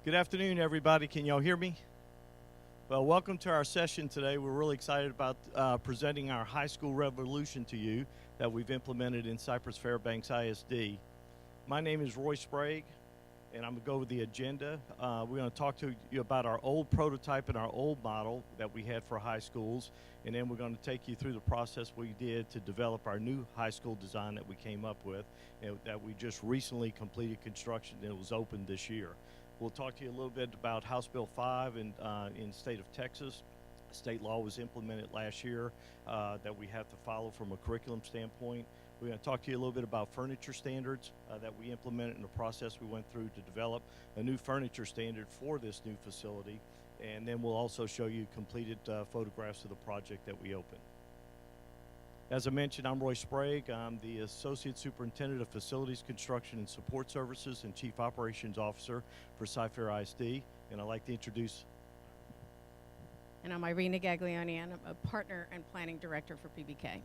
Good afternoon, everybody. Can y'all hear me? Well, welcome to our session today. We're really excited about presenting our high school revolution to you that we've implemented in Cypress Fairbanks ISD. My name is Roy Sprague, and I'm going to go over the agenda. We're going to talk to you about our old prototype and our old model that we had for high schools, and then we're going to take you through the process we did to develop our new high school design that we came up with, and that we just recently completed construction and it was opened this year. We'll talk to you a little bit about House Bill 5 in the state of Texas. State law was implemented last year that we have to follow from a curriculum standpoint. We're going to talk to you a little bit about furniture standards that we implemented in the process we went through to develop a new furniture standard for this new facility. And then we'll also show you completed photographs of the project that we opened. As I mentioned, I'm Roy Sprague. I'm the Associate Superintendent of Facilities, Construction, and Support Services and Chief Operations Officer for Cy-Fair ISD. And I'd like to introduce. And I'm Irina Gaglione. I'm a Partner and Planning Director for PBK.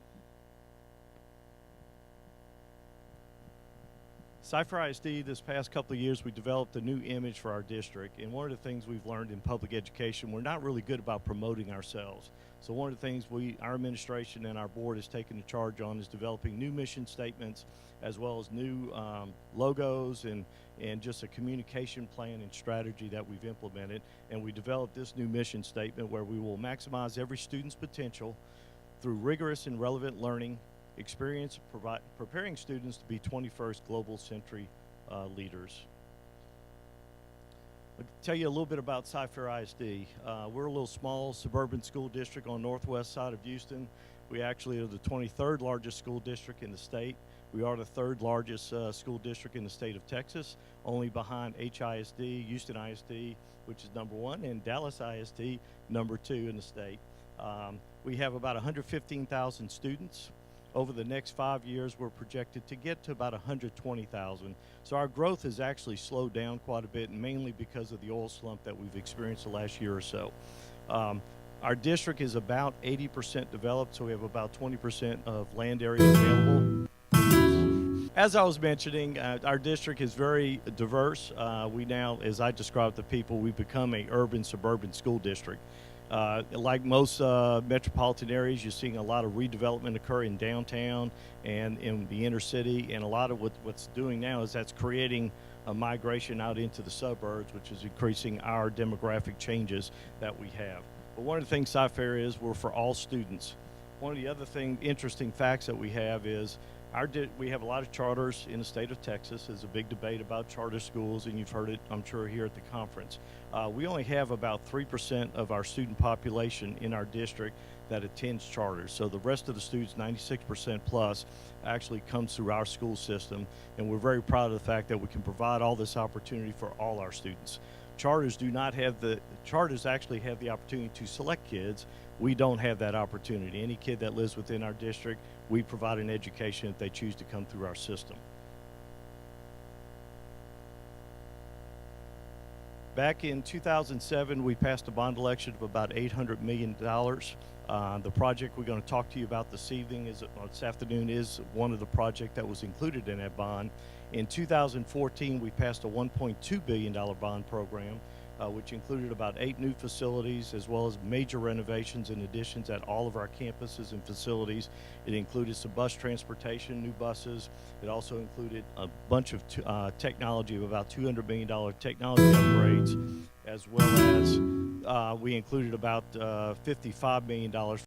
Cy-Fair ISD, this past couple of years, we developed a new image for our district. And one of the things we've learned in public education, we're not really good about promoting ourselves. So one of the things our administration and our board has taken the charge on is developing new mission statements, as well as new logos and just a communication plan and strategy that we've implemented. And we developed this new mission statement where we will maximize every student's potential through rigorous and relevant learning experience, preparing students to be 21st global century leaders. I'll tell you a little bit about Cy-Fair ISD. We're a little small suburban school district on the northwest side of Houston. We actually are the 23rd largest school district in the state. We are the 3rd largest school district in the state of Texas, only behind HISD, Houston ISD, which is number 1, and Dallas ISD, number 2 in the state. We have about 115,000 students. Over the next 5 years, we're projected to get to about 120,000. So our growth has actually slowed down quite a bit, and mainly because of the oil slump that we've experienced the last year or so. Our district is about 80% developed, so we have about 20% of land area available. As I was mentioning, our district is very diverse. We now, as I described to people, we've become a urban-suburban school district. Like most metropolitan areas, you're seeing a lot of redevelopment occur in downtown and in the inner city, and a lot of what's doing now is that's creating a migration out into the suburbs, which is increasing our demographic changes that we have. But one of the things Cy-Fair is, we're for all students. One of the other interesting facts that we have is we have a lot of charters in the state of Texas. There's a big debate about charter schools, and you've heard it, I'm sure, here at the conference. We only have about 3% of our student population in our district that attends charters. So the rest of the students, 96% plus, actually comes through our school system, and we're very proud of the fact that we can provide all this opportunity for all our students. Charters actually have the opportunity to select kids. We don't have that opportunity. Any kid that lives within our district, we provide an education if they choose to come through our system. Back in 2007, we passed a bond election of about $800 million. The project we're going to talk to you about this afternoon is one of the projects that was included in that bond. In 2014, we passed a $1.2 billion bond program, which included about 8 new facilities, as well as major renovations and additions at all of our campuses and facilities. It included some bus transportation, new buses. It also included a bunch of technology, of about $200 million technology upgrades, as well as we included about $55 million.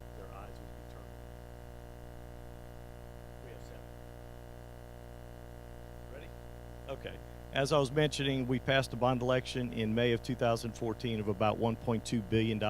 Okay. As I was mentioning, we passed a bond election in May of 2014 of about $1.2 billion.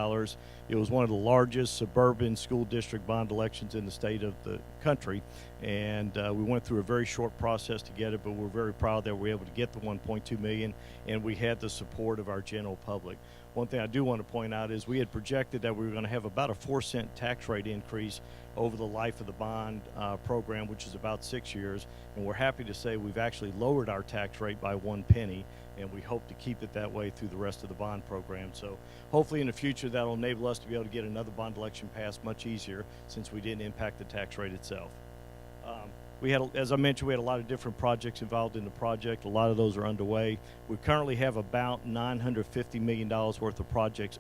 It was one of the largest suburban school district bond elections in the state of the country, and we went through a very short process to get it, but we're very proud that we were able to get the $1.2 million, and we had the support of our general public. One thing I do want to point out is we had projected that we were going to have about a 4-cent tax rate increase over the life of the bond program, which is about 6 years, and we're happy to say we've actually lowered our tax rate by 1 penny, and we hope to keep it that way through the rest of the bond program. So hopefully in the future that'll enable us to be able to get another bond election passed much easier, since we didn't impact the tax rate itself. as I mentioned, we had a lot of different projects involved in the project. A lot of those are underway. We currently have about $950 million worth of projects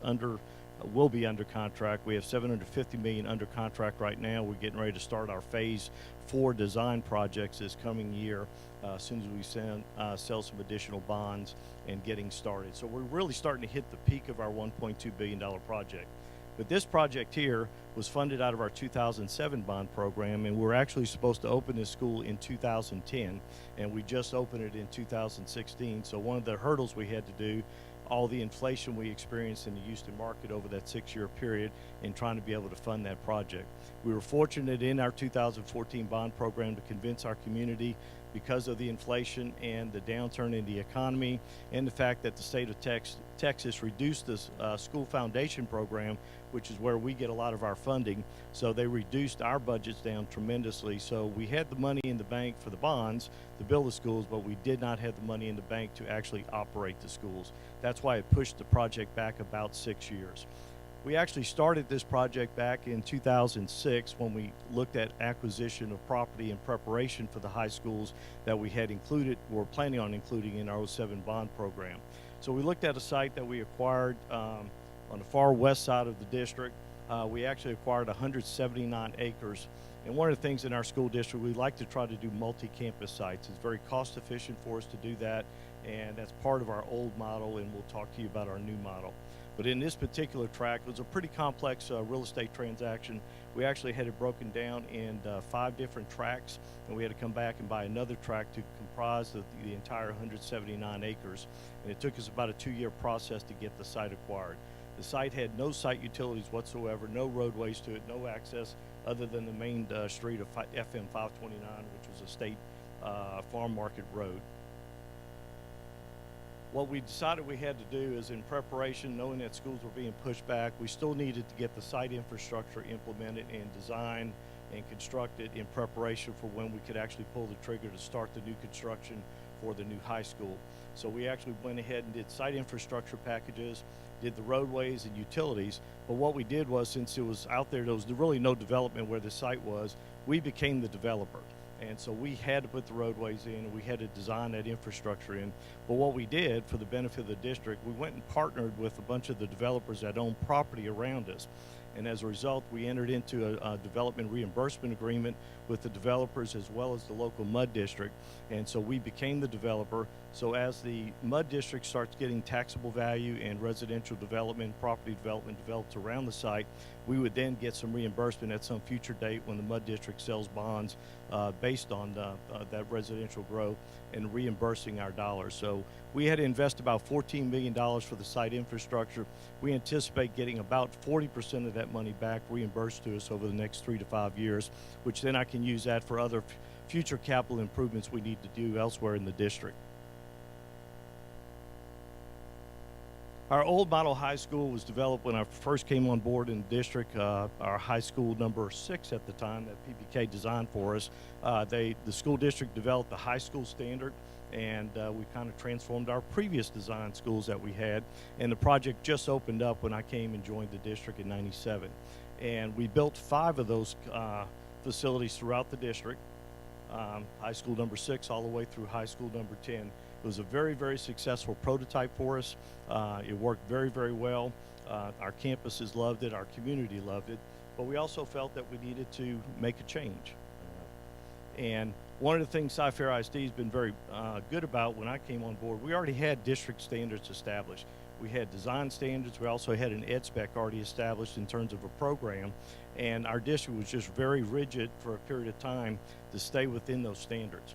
will be under contract. We have $750 million under contract right now. We're getting ready to start our phase 4 design projects this coming year, as soon as we sell some additional bonds and getting started. So we're really starting to hit the peak of our $1.2 billion project. But this project here was funded out of our 2007 bond program, and we're actually supposed to open this school in 2010, and we just opened it in 2016. So one of the hurdles we had to do, all the inflation we experienced in the Houston market over that 6-year period, in trying to be able to fund that project. We were fortunate in our 2014 bond program to convince our community, because of the inflation and the downturn in the economy and the fact that the state of Texas reduced this school foundation program, which is where we get a lot of our funding. So they reduced our budgets down tremendously. So we had the money in the bank for the bonds to build the schools, but we did not have the money in the bank to actually operate the schools. That's why it pushed the project back about 6 years. We actually started this project back in 2006 when we looked at acquisition of property in preparation for the high schools that we had were planning on including in our 07 bond program. So we looked at a site that we acquired on the far west side of the district. We actually acquired 179 acres. And one of the things in our school district, we like to try to do multi-campus sites. It's very cost efficient for us to do that, and that's part of our old model, and we'll talk to you about our new model. But in this particular tract, it was a pretty complex real estate transaction. We actually had it broken down in 5 different tracts, and we had to come back and buy another tract to comprise the entire 179 acres. And it took us about a 2-year process to get the site acquired. The site had no site utilities whatsoever, no roadways to it, no access other than the main street of FM 529, which was a state farm market road. What we decided we had to do is, in preparation, knowing that schools were being pushed back, we still needed to get the site infrastructure implemented and designed and constructed in preparation for when we could actually pull the trigger to start the new construction for the new high school. So we actually went ahead and did site infrastructure packages, did the roadways and utilities. But what we did was, since it was out there was really no development where the site was, we became the developer. And so we had to put the roadways in, and we had to design that infrastructure in. But what we did, for the benefit of the district, we went and partnered with a bunch of the developers that own property around us. And as a result, we entered into a development reimbursement agreement with the developers as well as the local MUD district. And so we became the developer. So as the MUD district starts getting taxable value and residential development, property development develops around the site, we would then get some reimbursement at some future date when the MUD district sells bonds based on that residential growth and reimbursing our dollars. So we had to invest about $14 million for the site infrastructure. We anticipate getting about 40% of that money back reimbursed to us over the next 3 to 5 years, which then I can use that for other future capital improvements we need to do elsewhere in the district. Our old model high school was developed when I first came on board in the district. Our high school number 6 at the time that PBK designed for us. The school district developed the high school standard, and we kind of transformed our previous design schools that we had. And the project just opened up when I came and joined the district in '97. And we built 5 of those facilities throughout the district, high school number 6 all the way through high school number 10. It was a very, very successful prototype for us. It worked very, very well. Our campuses loved it. Our community loved it. But we also felt that we needed to make a change. And one of the things Cy-Fair ISD has been very good about when I came on board, we already had district standards established. We had design standards. We also had an ed spec already established in terms of a program. And our district was just very rigid for a period of time to stay within those standards.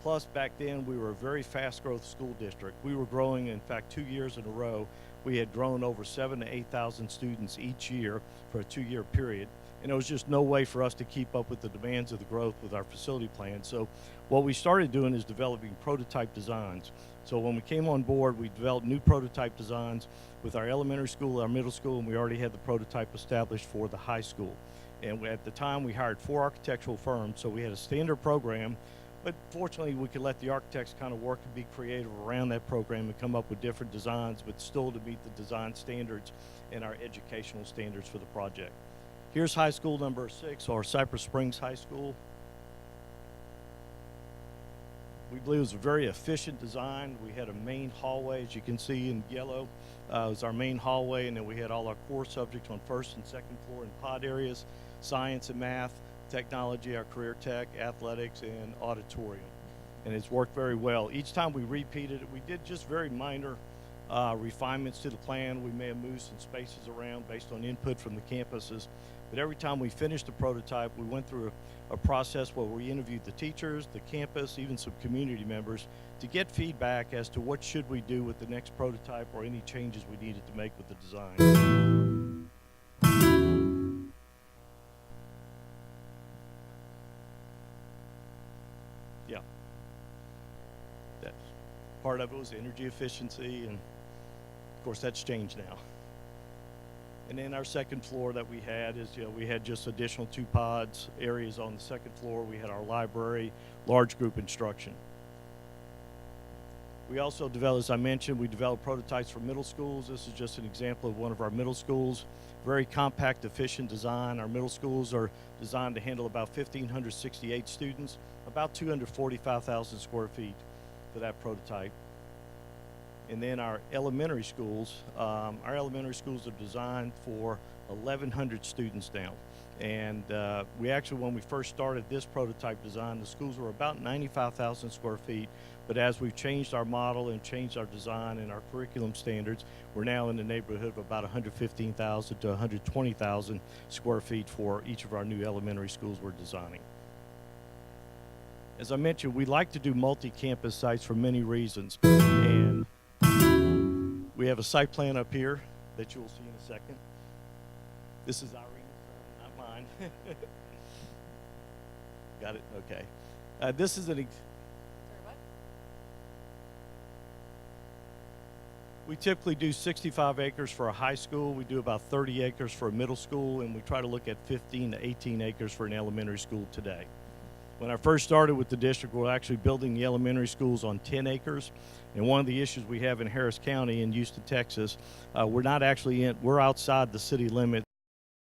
Plus, back then, we were a very fast growth school district. We were growing, in fact, 2 years in a row. We had grown over 7,000 to 8,000 students each year for a 2-year period. And there was just no way for us to keep up with the demands of the growth with our facility plan. So what we started doing is developing prototype designs. So when we came on board, we developed new prototype designs with our elementary school, our middle school, and we already had the prototype established for the high school. And at the time, we hired 4 architectural firms, so we had a standard program. But fortunately, we could let the architects kind of work and be creative around that program and come up with different designs, but still to meet the design standards and our educational standards for the project. Here's high school number 6, or Cypress Springs High School. We believe it was a very efficient design. We had a main hallway, as you can see in yellow, was our main hallway, and then we had all our core subjects on first and second floor in pod areas, science and math, technology, our career tech, athletics, and auditorium. And it's worked very well. Each time we repeated it, we did just very minor refinements to the plan. We may have moved some spaces around based on input from the campuses. But every time we finished the prototype, we went through a process where we interviewed the teachers, the campus, even some community members to get feedback as to what should we do with the next prototype or any changes we needed to make with the design. Yeah. That's part of it was energy efficiency, and of course that's changed now. And then our second floor that we had is, we had just additional 2 pods areas on the second floor. We had our library, large group instruction. We also developed, as I mentioned, we developed prototypes for middle schools. This is just an example of one of our middle schools. Very compact, efficient design. Our middle schools are designed to handle about 1,568 students, about 245,000 square feet for that prototype. And then our elementary schools are designed for 1,100 students now. And we actually, when we first started this prototype design, the schools were about 95,000 square feet. But as we've changed our model and changed our design and our curriculum standards, we're now in the neighborhood of about 115,000 to 120,000 square feet for each of our new elementary schools we're designing. As I mentioned, we like to do multi-campus sites for many reasons. And we have a site plan up here that you will see in a second. This is Irene's, not mine. Got it? Okay. This is we typically do 65 acres for a high school. We do about 30 acres for a middle school, and we try to look at 15 to 18 acres for an elementary school today. When I first started with the district, we were actually building the elementary schools on 10 acres. And one of the issues we have in Harris County in Houston, Texas, we're outside the city limit